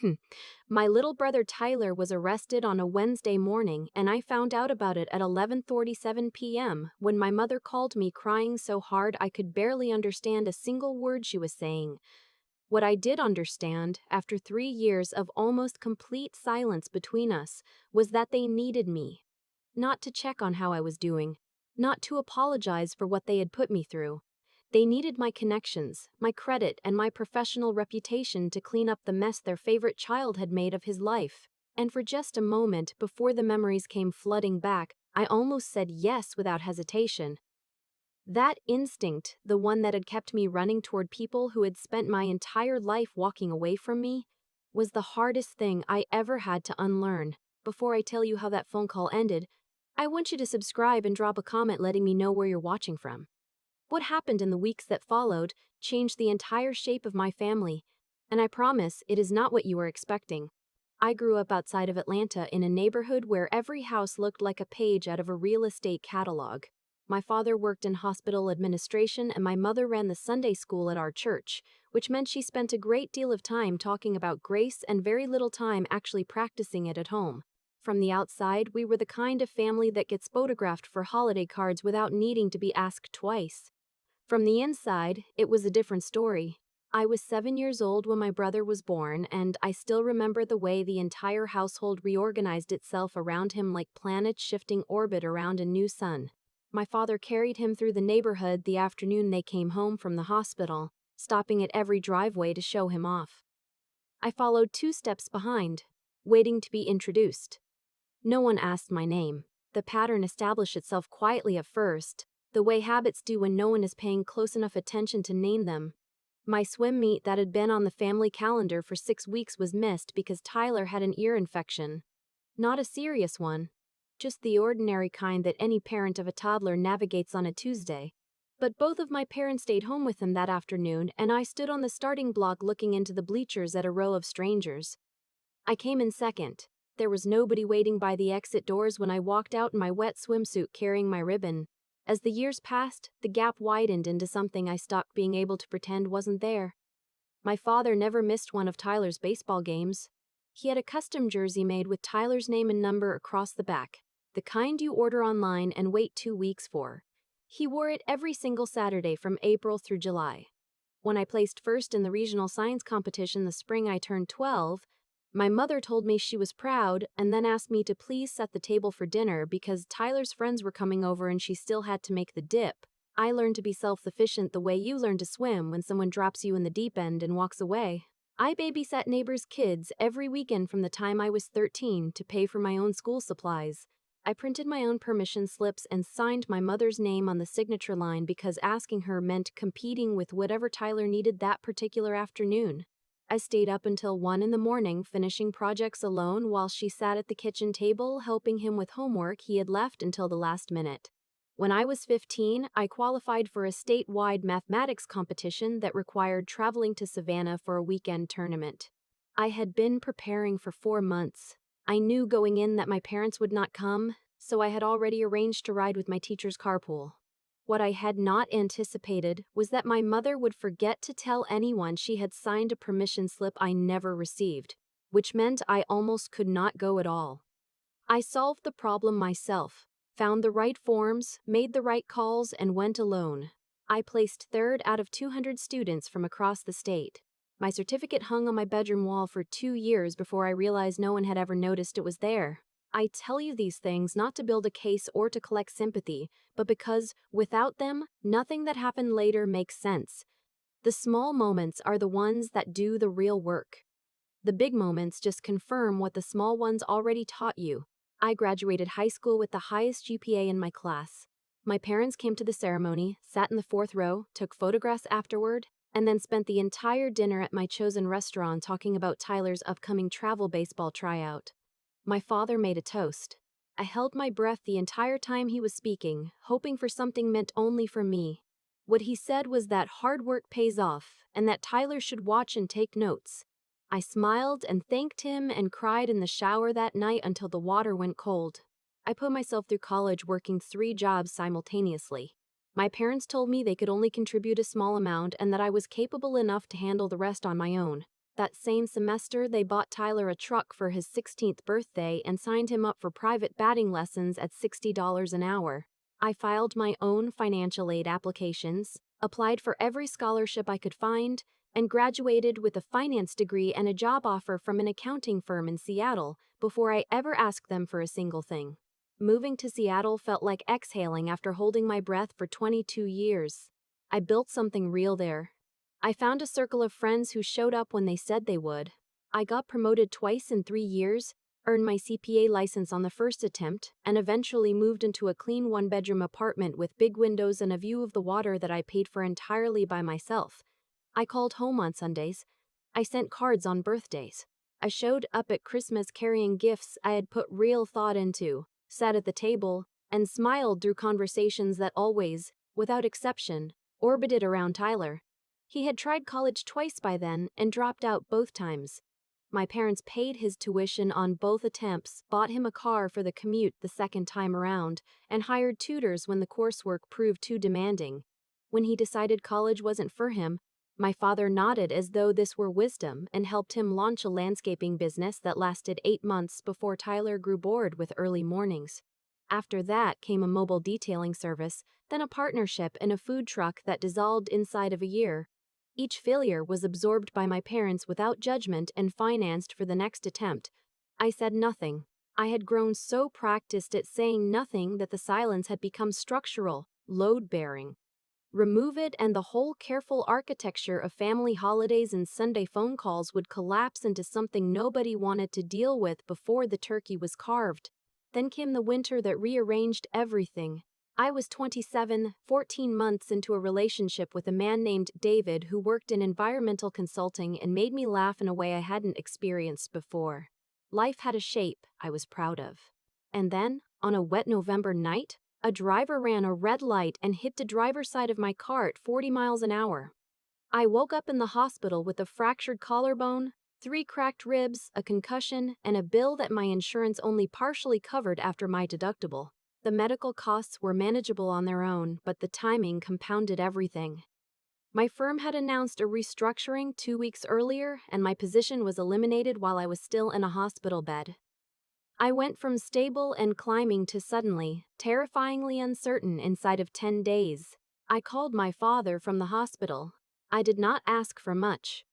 Hmm. My little brother Tyler was arrested on a Wednesday morning, and I found out about it at 11:47 p.m. when my mother called me crying so hard I could barely understand a single word she was saying. What I did understand, after 3 years of almost complete silence between us, was that they needed me. Not to check on how I was doing, not to apologize for what they had put me through. They needed my connections, my credit, and my professional reputation to clean up the mess their favorite child had made of his life. And for just a moment, before the memories came flooding back, I almost said yes without hesitation. That instinct, the one that had kept me running toward people who had spent my entire life walking away from me, was the hardest thing I ever had to unlearn. Before I tell you how that phone call ended, I want you to subscribe and drop a comment letting me know where you're watching from. What happened in the weeks that followed changed the entire shape of my family, and I promise it is not what you are expecting. I grew up outside of Atlanta in a neighborhood where every house looked like a page out of a real estate catalog. My father worked in hospital administration and my mother ran the Sunday school at our church, which meant she spent a great deal of time talking about grace and very little time actually practicing it at home. From the outside, we were the kind of family that gets photographed for holiday cards without needing to be asked twice. From the inside, it was a different story. I was 7 years old when my brother was born, and I still remember the way the entire household reorganized itself around him like planets shifting orbit around a new sun. My father carried him through the neighborhood the afternoon they came home from the hospital, stopping at every driveway to show him off. I followed 2 steps behind, waiting to be introduced. No one asked my name. The pattern established itself quietly at first, the way habits do when no one is paying close enough attention to name them. My swim meet that had been on the family calendar for 6 weeks was missed because Tyler had an ear infection. Not a serious one, just the ordinary kind that any parent of a toddler navigates on a Tuesday. But both of my parents stayed home with him that afternoon, and I stood on the starting block looking into the bleachers at a row of strangers. I came in second. There was nobody waiting by the exit doors when I walked out in my wet swimsuit carrying my ribbon. As the years passed, the gap widened into something I stopped being able to pretend wasn't there. My father never missed one of Tyler's baseball games. He had a custom jersey made with Tyler's name and number across the back, the kind you order online and wait 2 weeks for. He wore it every single Saturday from April through July. When I placed first in the regional science competition the spring I turned 12, my mother told me she was proud and then asked me to please set the table for dinner because Tyler's friends were coming over and she still had to make the dip. I learned to be self-sufficient the way you learn to swim when someone drops you in the deep end and walks away. I babysat neighbors' kids every weekend from the time I was 13 to pay for my own school supplies. I printed my own permission slips and signed my mother's name on the signature line because asking her meant competing with whatever Tyler needed that particular afternoon. I stayed up until 1 in the morning finishing projects alone while she sat at the kitchen table helping him with homework he had left until the last minute. When I was 15, I qualified for a statewide mathematics competition that required traveling to Savannah for a weekend tournament. I had been preparing for 4 months. I knew going in that my parents would not come, so I had already arranged to ride with my teacher's carpool. What I had not anticipated was that my mother would forget to tell anyone she had signed a permission slip I never received, which meant I almost could not go at all. I solved the problem myself, found the right forms, made the right calls, and went alone. I placed third out of 200 students from across the state. My certificate hung on my bedroom wall for 2 years before I realized no one had ever noticed it was there. I tell you these things not to build a case or to collect sympathy, but because, without them, nothing that happened later makes sense. The small moments are the ones that do the real work. The big moments just confirm what the small ones already taught you. I graduated high school with the highest GPA in my class. My parents came to the ceremony, sat in the 4th row, took photographs afterward, and then spent the entire dinner at my chosen restaurant talking about Tyler's upcoming travel baseball tryout. My father made a toast. I held my breath the entire time he was speaking, hoping for something meant only for me. What he said was that hard work pays off, and that Tyler should watch and take notes. I smiled and thanked him and cried in the shower that night until the water went cold. I put myself through college working 3 jobs simultaneously. My parents told me they could only contribute a small amount and that I was capable enough to handle the rest on my own. That same semester, they bought Tyler a truck for his 16th birthday and signed him up for private batting lessons at $60 an hour. I filed my own financial aid applications, applied for every scholarship I could find, and graduated with a finance degree and a job offer from an accounting firm in Seattle before I ever asked them for a single thing. Moving to Seattle felt like exhaling after holding my breath for 22 years. I built something real there. I found a circle of friends who showed up when they said they would. I got promoted twice in 3 years, earned my CPA license on the first attempt, and eventually moved into a clean one-bedroom apartment with big windows and a view of the water that I paid for entirely by myself. I called home on Sundays. I sent cards on birthdays. I showed up at Christmas carrying gifts I had put real thought into, sat at the table, and smiled through conversations that always, without exception, orbited around Tyler. He had tried college twice by then and dropped out both times. My parents paid his tuition on both attempts, bought him a car for the commute the second time around, and hired tutors when the coursework proved too demanding. When he decided college wasn't for him, my father nodded as though this were wisdom and helped him launch a landscaping business that lasted 8 months before Tyler grew bored with early mornings. After that came a mobile detailing service, then a partnership and a food truck that dissolved inside of a year. Each failure was absorbed by my parents without judgment and financed for the next attempt. I said nothing. I had grown so practiced at saying nothing that the silence had become structural, load-bearing. Remove it and the whole careful architecture of family holidays and Sunday phone calls would collapse into something nobody wanted to deal with before the turkey was carved. Then came the winter that rearranged everything. I was 27, 14 months into a relationship with a man named David who worked in environmental consulting and made me laugh in a way I hadn't experienced before. Life had a shape I was proud of. And then, on a wet November night, a driver ran a red light and hit the driver's side of my car at 40 miles an hour. I woke up in the hospital with a fractured collarbone, 3 cracked ribs, a concussion, and a bill that my insurance only partially covered after my deductible. The medical costs were manageable on their own, but the timing compounded everything. My firm had announced a restructuring 2 weeks earlier, and my position was eliminated while I was still in a hospital bed. I went from stable and climbing to suddenly, terrifyingly uncertain inside of 10 days. I called my father from the hospital. I did not ask for much.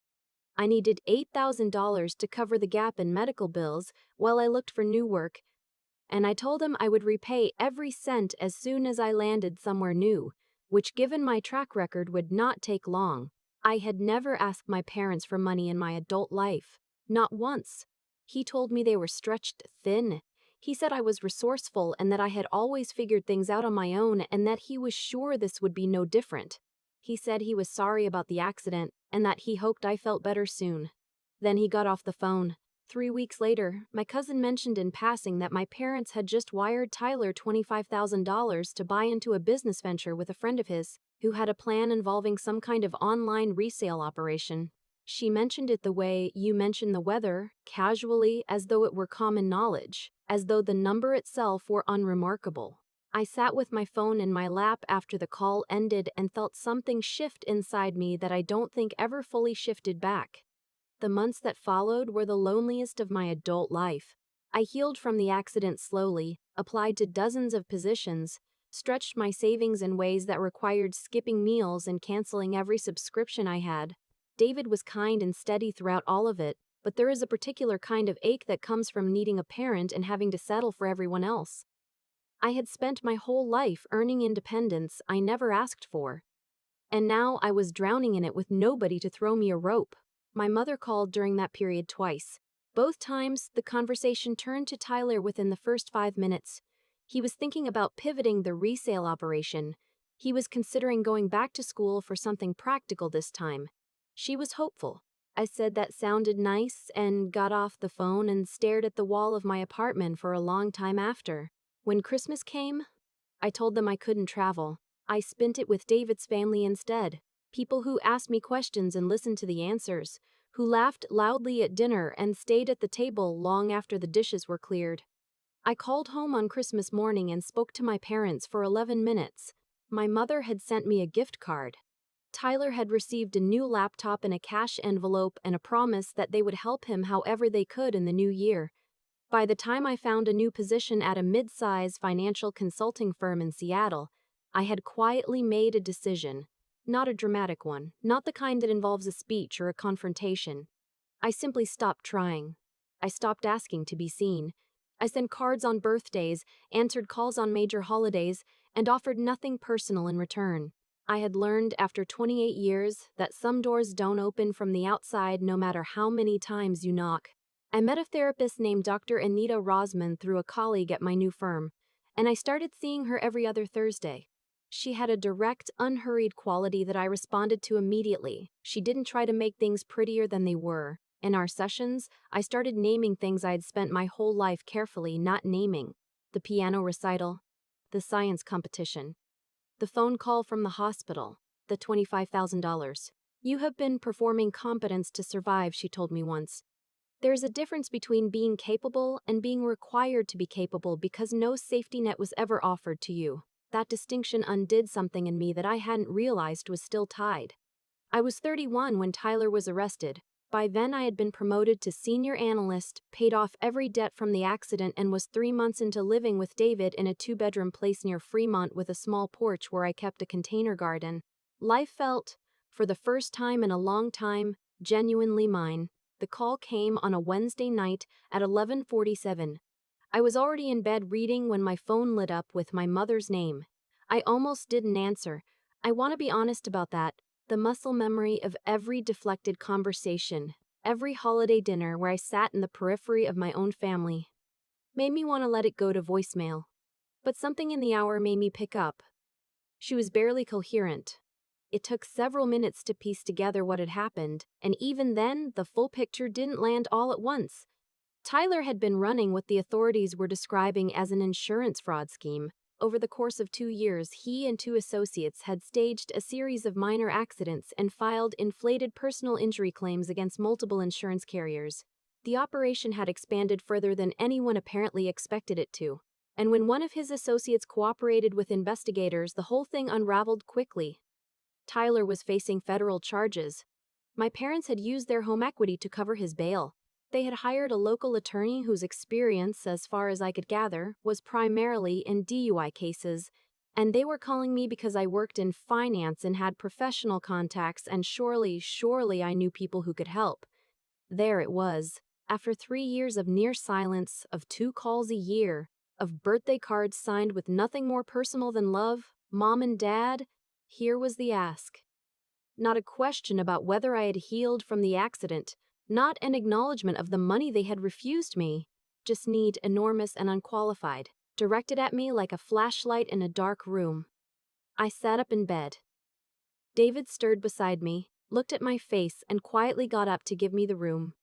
I needed $8,000 to cover the gap in medical bills while I looked for new work, and I told him I would repay every cent as soon as I landed somewhere new, which given my track record would not take long. I had never asked my parents for money in my adult life, not once. He told me they were stretched thin. He said I was resourceful and that I had always figured things out on my own and that he was sure this would be no different. He said he was sorry about the accident and that he hoped I felt better soon. Then he got off the phone. 3 weeks later, my cousin mentioned in passing that my parents had just wired Tyler $25,000 to buy into a business venture with a friend of his, who had a plan involving some kind of online resale operation. She mentioned it the way you mention the weather, casually, as though it were common knowledge, as though the number itself were unremarkable. I sat with my phone in my lap after the call ended and felt something shift inside me that I don't think ever fully shifted back. The months that followed were the loneliest of my adult life. I healed from the accident slowly, applied to dozens of positions, stretched my savings in ways that required skipping meals and canceling every subscription I had. David was kind and steady throughout all of it, but there is a particular kind of ache that comes from needing a parent and having to settle for everyone else. I had spent my whole life earning independence I never asked for. And now I was drowning in it with nobody to throw me a rope. My mother called during that period twice. Both times, the conversation turned to Tyler within the first 5 minutes. He was thinking about pivoting the resale operation. He was considering going back to school for something practical this time. She was hopeful. I said that sounded nice and got off the phone and stared at the wall of my apartment for a long time after. When Christmas came, I told them I couldn't travel. I spent it with David's family instead. People who asked me questions and listened to the answers, who laughed loudly at dinner and stayed at the table long after the dishes were cleared. I called home on Christmas morning and spoke to my parents for 11 minutes. My mother had sent me a gift card. Tyler had received a new laptop and a cash envelope and a promise that they would help him however they could in the new year. By the time I found a new position at a mid-size financial consulting firm in Seattle, I had quietly made a decision. Not a dramatic one, not the kind that involves a speech or a confrontation. I simply stopped trying. I stopped asking to be seen. I sent cards on birthdays, answered calls on major holidays, and offered nothing personal in return. I had learned after 28 years that some doors don't open from the outside no matter how many times you knock. I met a therapist named Dr. Anita Rosman through a colleague at my new firm, and I started seeing her every other Thursday. She had a direct, unhurried quality that I responded to immediately. She didn't try to make things prettier than they were. In our sessions, I started naming things I'd spent my whole life carefully not naming. The piano recital, the science competition, the phone call from the hospital, the $25,000. You have been performing competence to survive, she told me once. There's a difference between being capable and being required to be capable because no safety net was ever offered to you. That distinction undid something in me that I hadn't realized was still tied. I was 31 when Tyler was arrested. By then I had been promoted to senior analyst, paid off every debt from the accident, and was 3 months into living with David in a 2-bedroom place near Fremont with a small porch where I kept a container garden. Life felt, for the first time in a long time, genuinely mine. The call came on a Wednesday night at 11:47. I was already in bed reading when my phone lit up with my mother's name. I almost didn't answer. I want to be honest about that. The muscle memory of every deflected conversation, every holiday dinner where I sat in the periphery of my own family, made me want to let it go to voicemail. But something in the hour made me pick up. She was barely coherent. It took several minutes to piece together what had happened, and even then, the full picture didn't land all at once. Tyler had been running what the authorities were describing as an insurance fraud scheme. Over the course of 2 years, he and 2 associates had staged a series of minor accidents and filed inflated personal injury claims against multiple insurance carriers. The operation had expanded further than anyone apparently expected it to. And when one of his associates cooperated with investigators, the whole thing unraveled quickly. Tyler was facing federal charges. My parents had used their home equity to cover his bail. They had hired a local attorney whose experience, as far as I could gather, was primarily in DUI cases, and they were calling me because I worked in finance and had professional contacts, and surely I knew people who could help. There it was. After 3 years of near silence, of 2 calls a year, of birthday cards signed with nothing more personal than love, Mom and Dad, here was the ask. Not a question about whether I had healed from the accident, not an acknowledgement of the money they had refused me, just need enormous and unqualified, directed at me like a flashlight in a dark room. I sat up in bed. David stirred beside me, looked at my face, and quietly got up to give me the room.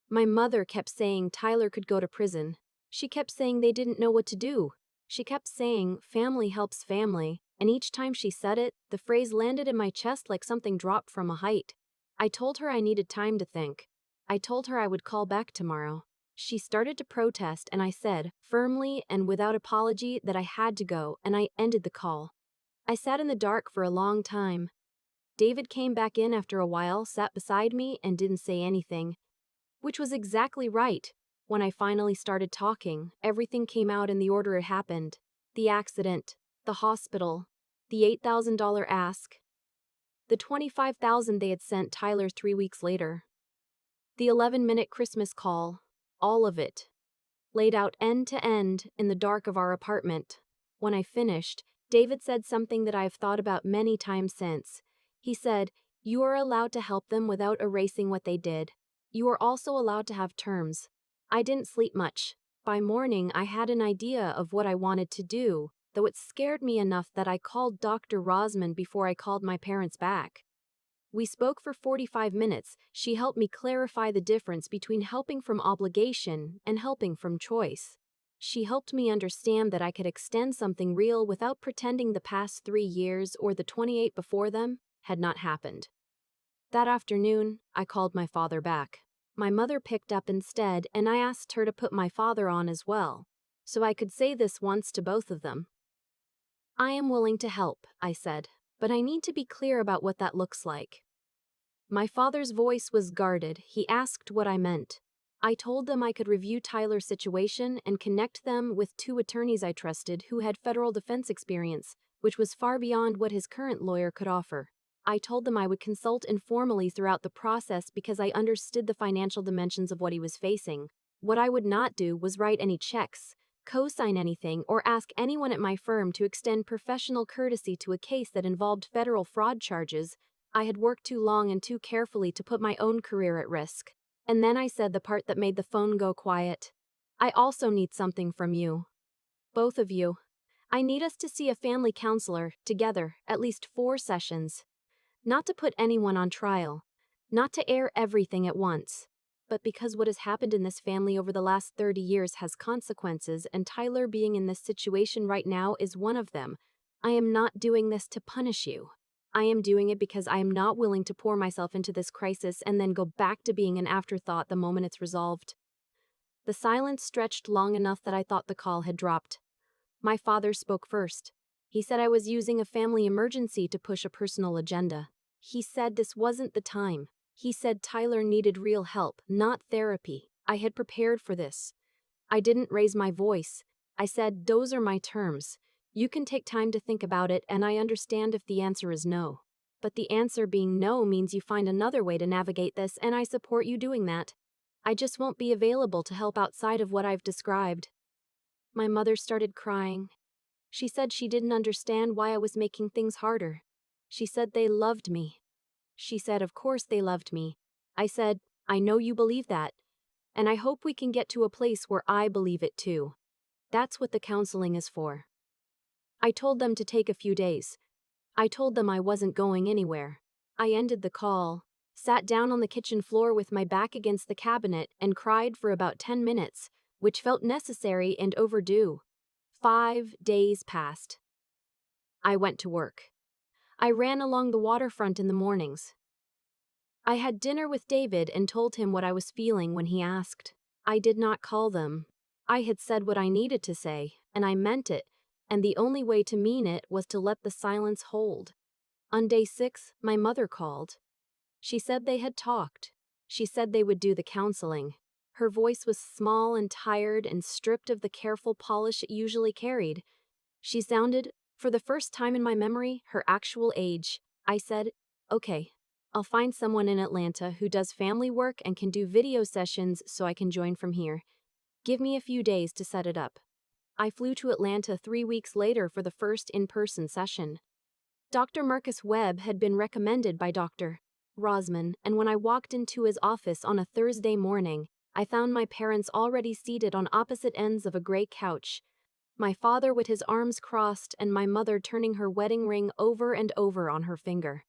My mother kept saying Tyler could go to prison. She kept saying they didn't know what to do. She kept saying family helps family, and each time she said it, the phrase landed in my chest like something dropped from a height. I told her I needed time to think. I told her I would call back tomorrow. She started to protest, and I said, firmly and without apology, that I had to go, and I ended the call. I sat in the dark for a long time. David came back in after a while, sat beside me, and didn't say anything. Which was exactly right. When I finally started talking, everything came out in the order it happened. The accident, the hospital, the $8,000 ask, the $25,000 they had sent Tyler 3 weeks later, the 11-minute Christmas call, all of it, laid out end to end in the dark of our apartment. When I finished, David said something that I have thought about many times since. He said, "You are allowed to help them without erasing what they did. You are also allowed to have terms." I didn't sleep much. By morning, I had an idea of what I wanted to do, though it scared me enough that I called Dr. Rosman before I called my parents back. We spoke for 45 minutes. She helped me clarify the difference between helping from obligation and helping from choice. She helped me understand that I could extend something real without pretending the past 3 years or the 28 before them had not happened. That afternoon, I called my father back. My mother picked up instead, and I asked her to put my father on as well, so I could say this once to both of them. "I am willing to help," I said. But I need to be clear about what that looks like. My father's voice was guarded. He asked what I meant. I told them I could review Tyler's situation and connect them with 2 attorneys I trusted who had federal defense experience, which was far beyond what his current lawyer could offer. I told them I would consult informally throughout the process because I understood the financial dimensions of what he was facing. What I would not do was write any checks, co-sign anything, or ask anyone at my firm to extend professional courtesy to a case that involved federal fraud charges. I had worked too long and too carefully to put my own career at risk. And then I said the part that made the phone go quiet. I also need something from you. Both of you. I need us to see a family counselor, together, at least 4 sessions. Not to put anyone on trial. Not to air everything at once. But because what has happened in this family over the last 30 years has consequences, and Tyler being in this situation right now is one of them. I am not doing this to punish you. I am doing it because I am not willing to pour myself into this crisis and then go back to being an afterthought the moment it's resolved. The silence stretched long enough that I thought the call had dropped. My father spoke first. He said I was using a family emergency to push a personal agenda. He said this wasn't the time. He said Tyler needed real help, not therapy. I had prepared for this. I didn't raise my voice. I said, those are my terms. You can take time to think about it, and I understand if the answer is no. But the answer being no means you find another way to navigate this, and I support you doing that. I just won't be available to help outside of what I've described. My mother started crying. She said she didn't understand why I was making things harder. She said they loved me. She said, of course they loved me. I said, I know you believe that, and I hope we can get to a place where I believe it too. That's what the counseling is for. I told them to take a few days. I told them I wasn't going anywhere. I ended the call, sat down on the kitchen floor with my back against the cabinet, and cried for about 10 minutes, which felt necessary and overdue. 5 days passed. I went to work. I ran along the waterfront in the mornings. I had dinner with David and told him what I was feeling when he asked. I did not call them. I had said what I needed to say, and I meant it, and the only way to mean it was to let the silence hold. On day 6, my mother called. She said they had talked. She said they would do the counseling. Her voice was small and tired and stripped of the careful polish it usually carried. She sounded, for the first time in my memory, her actual age. I said, okay, I'll find someone in Atlanta who does family work and can do video sessions so I can join from here. Give me a few days to set it up. I flew to Atlanta 3 weeks later for the first in-person session. Dr. Marcus Webb had been recommended by Dr. Rosman, and when I walked into his office on a Thursday morning, I found my parents already seated on opposite ends of a gray couch. My father with his arms crossed and my mother turning her wedding ring over and over on her finger.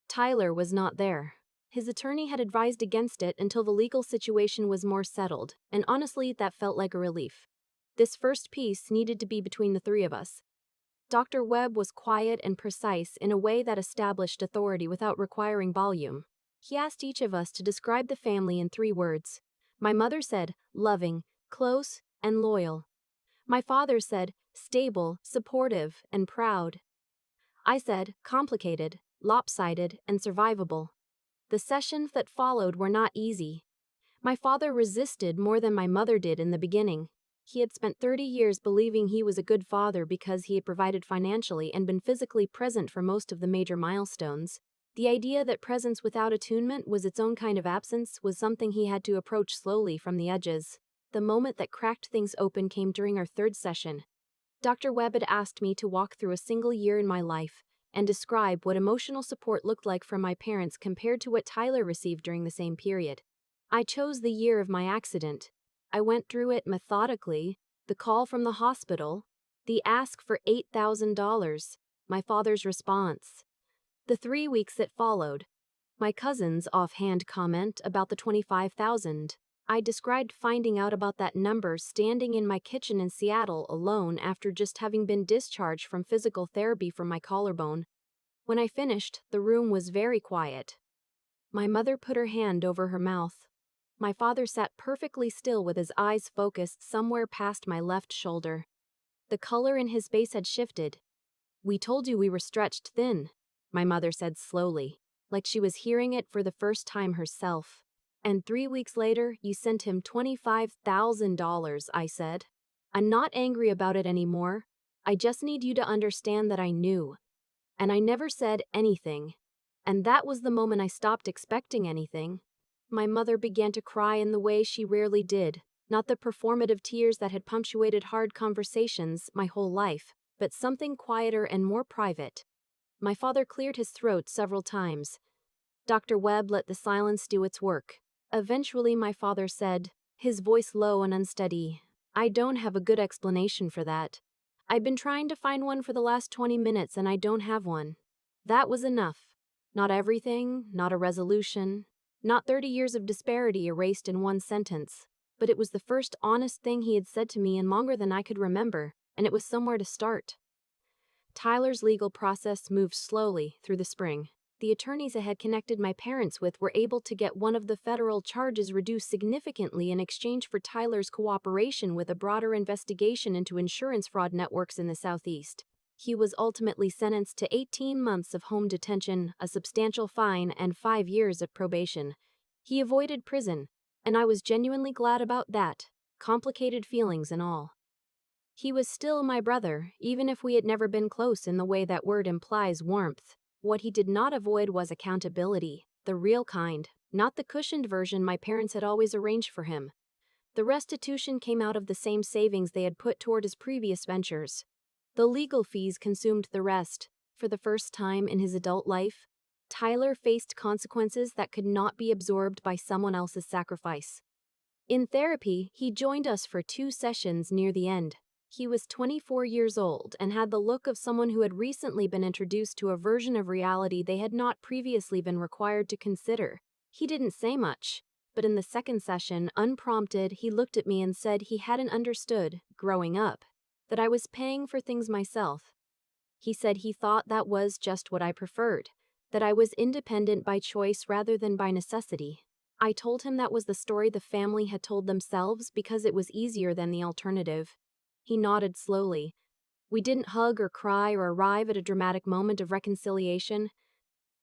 Tyler was not there. His attorney had advised against it until the legal situation was more settled, and honestly, that felt like a relief. This first piece needed to be between the 3 of us. Dr. Webb was quiet and precise in a way that established authority without requiring volume. He asked each of us to describe the family in 3 words. My mother said, loving, close, and loyal. My father said, stable, supportive, and proud. I said, complicated, lopsided, and survivable. The sessions that followed were not easy. My father resisted more than my mother did in the beginning. He had spent 30 years believing he was a good father because he had provided financially and been physically present for most of the major milestones. The idea that presence without attunement was its own kind of absence was something he had to approach slowly from the edges. The moment that cracked things open came during our 3rd session. Dr. Webb had asked me to walk through a single year in my life and describe what emotional support looked like from my parents compared to what Tyler received during the same period. I chose the year of my accident. I went through it methodically, the call from the hospital, the ask for $8,000, my father's response, the 3 weeks that followed, my cousin's offhand comment about the $25,000. I described finding out about that number standing in my kitchen in Seattle alone after just having been discharged from physical therapy for my collarbone. When I finished, the room was very quiet. My mother put her hand over her mouth. My father sat perfectly still with his eyes focused somewhere past my left shoulder. The color in his face had shifted. "We told you we were stretched thin," my mother said slowly, like she was hearing it for the first time herself. "And 3 weeks later, you sent him $25,000, I said. "I'm not angry about it anymore. I just need you to understand that I knew. And I never said anything. And that was the moment I stopped expecting anything." My mother began to cry in the way she rarely did, not the performative tears that had punctuated hard conversations my whole life, but something quieter and more private. My father cleared his throat several times. Dr. Webb let the silence do its work. Eventually, my father said, his voice low and unsteady, "I don't have a good explanation for that. I've been trying to find one for the last 20 minutes and I don't have one." That was enough. Not everything, not a resolution, not 30 years of disparity erased in one sentence, but it was the first honest thing he had said to me in longer than I could remember, and it was somewhere to start. Tyler's legal process moved slowly through the spring. The attorneys I had connected my parents with were able to get one of the federal charges reduced significantly in exchange for Tyler's cooperation with a broader investigation into insurance fraud networks in the Southeast. He was ultimately sentenced to 18 months of home detention, a substantial fine, and 5 years of probation. He avoided prison, and I was genuinely glad about that, complicated feelings and all. He was still my brother, even if we had never been close in the way that word implies warmth. What he did not avoid was accountability, the real kind, not the cushioned version my parents had always arranged for him. The restitution came out of the same savings they had put toward his previous ventures. The legal fees consumed the rest. For the first time in his adult life, Tyler faced consequences that could not be absorbed by someone else's sacrifice. In therapy, he joined us for 2 sessions near the end. He was 24 years old and had the look of someone who had recently been introduced to a version of reality they had not previously been required to consider. He didn't say much, but in the second session, unprompted, he looked at me and said he hadn't understood, growing up, that I was paying for things myself. He said he thought that was just what I preferred, that I was independent by choice rather than by necessity. I told him that was the story the family had told themselves because it was easier than the alternative. He nodded slowly. We didn't hug or cry or arrive at a dramatic moment of reconciliation,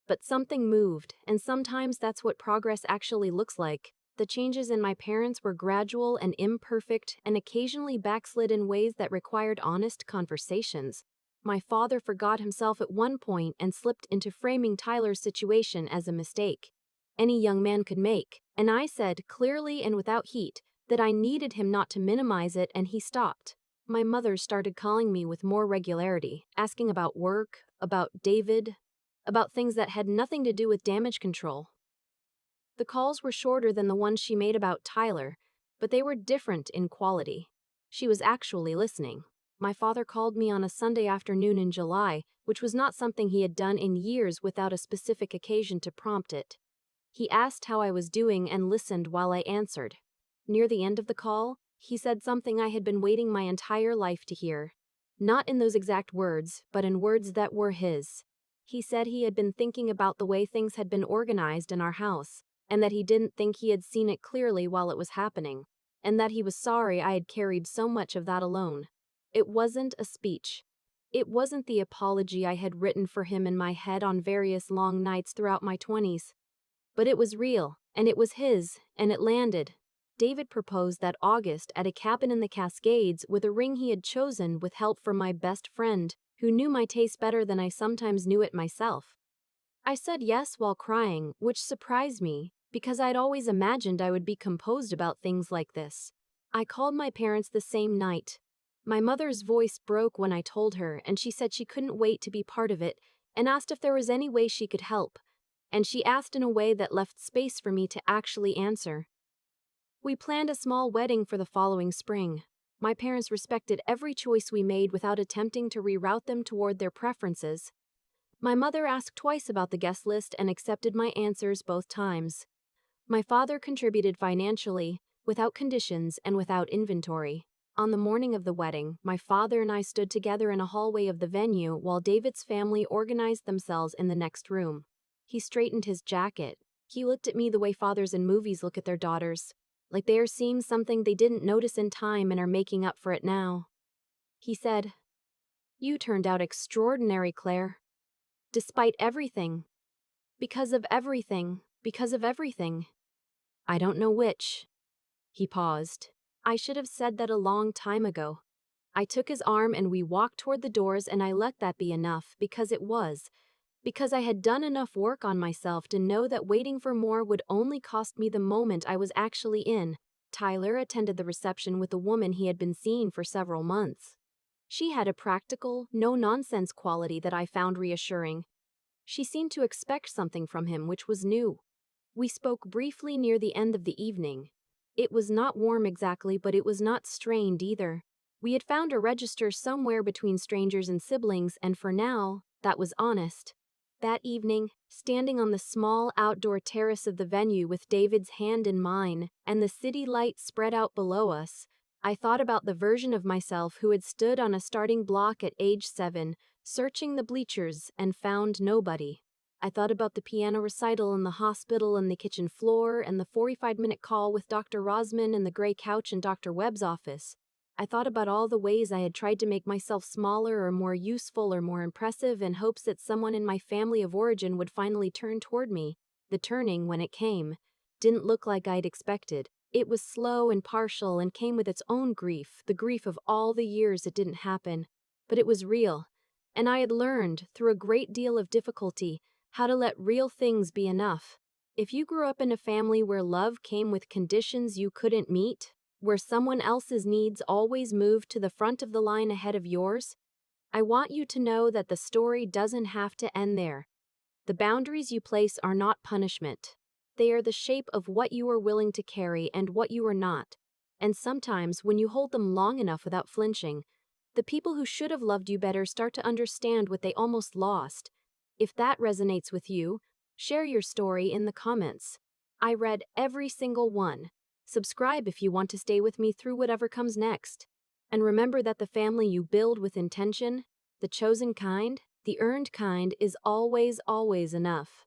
but something moved, and sometimes that's what progress actually looks like. The changes in my parents were gradual and imperfect and occasionally backslid in ways that required honest conversations. My father forgot himself at one point and slipped into framing Tyler's situation as a mistake any young man could make, and I said, clearly and without heat, that I needed him not to minimize it, and he stopped. My mother started calling me with more regularity, asking about work, about David, about things that had nothing to do with damage control. The calls were shorter than the ones she made about Tyler, but they were different in quality. She was actually listening. My father called me on a Sunday afternoon in July, which was not something he had done in years without a specific occasion to prompt it. He asked how I was doing and listened while I answered. Near the end of the call, he said something I had been waiting my entire life to hear. Not in those exact words, but in words that were his. He said he had been thinking about the way things had been organized in our house, and that he didn't think he had seen it clearly while it was happening, and that he was sorry I had carried so much of that alone. It wasn't a speech. It wasn't the apology I had written for him in my head on various long nights throughout my 20s. But it was real, and it was his, and it landed. David proposed that August at a cabin in the Cascades with a ring he had chosen with help from my best friend, who knew my taste better than I sometimes knew it myself. I said yes while crying, which surprised me, because I'd always imagined I would be composed about things like this. I called my parents the same night. My mother's voice broke when I told her, and she said she couldn't wait to be part of it, and asked if there was any way she could help. And she asked in a way that left space for me to actually answer. We planned a small wedding for the following spring. My parents respected every choice we made without attempting to reroute them toward their preferences. My mother asked twice about the guest list and accepted my answers both times. My father contributed financially, without conditions and without inventory. On the morning of the wedding, my father and I stood together in a hallway of the venue while David's family organized themselves in the next room. He straightened his jacket. He looked at me the way fathers in movies look at their daughters, like they are seeing something they didn't notice in time and are making up for it now. He said, You turned out extraordinary, Claire. Despite everything. Because of everything. Because of everything. I don't know which. He paused. I should have said that a long time ago. I took his arm and we walked toward the doors, and I let that be enough, because it was. Because I had done enough work on myself to know that waiting for more would only cost me the moment I was actually in. Tyler attended the reception with a woman he had been seeing for several months. She had a practical, no-nonsense quality that I found reassuring. She seemed to expect something from him, which was new. We spoke briefly near the end of the evening. It was not warm exactly, but it was not strained either. We had found a register somewhere between strangers and siblings, and for now, that was honest. That evening, standing on the small outdoor terrace of the venue with David's hand in mine, and the city light spread out below us, I thought about the version of myself who had stood on a starting block at age 7, searching the bleachers and found nobody. I thought about the piano recital in the hospital and the kitchen floor and the 45-minute call with Dr. Rosman and the gray couch in Dr. Webb's office. I thought about all the ways I had tried to make myself smaller or more useful or more impressive in hopes that someone in my family of origin would finally turn toward me. The turning, when it came, didn't look like I'd expected. It was slow and partial and came with its own grief, the grief of all the years it didn't happen. But it was real, and I had learned, through a great deal of difficulty, how to let real things be enough. If you grew up in a family where love came with conditions you couldn't meet, where someone else's needs always moved to the front of the line ahead of yours, I want you to know that the story doesn't have to end there. The boundaries you place are not punishment. They are the shape of what you are willing to carry and what you are not. And sometimes, when you hold them long enough without flinching, the people who should have loved you better start to understand what they almost lost. If that resonates with you, share your story in the comments. I read every single one. Subscribe if you want to stay with me through whatever comes next. And remember that the family you build with intention, the chosen kind, the earned kind, is always, always enough.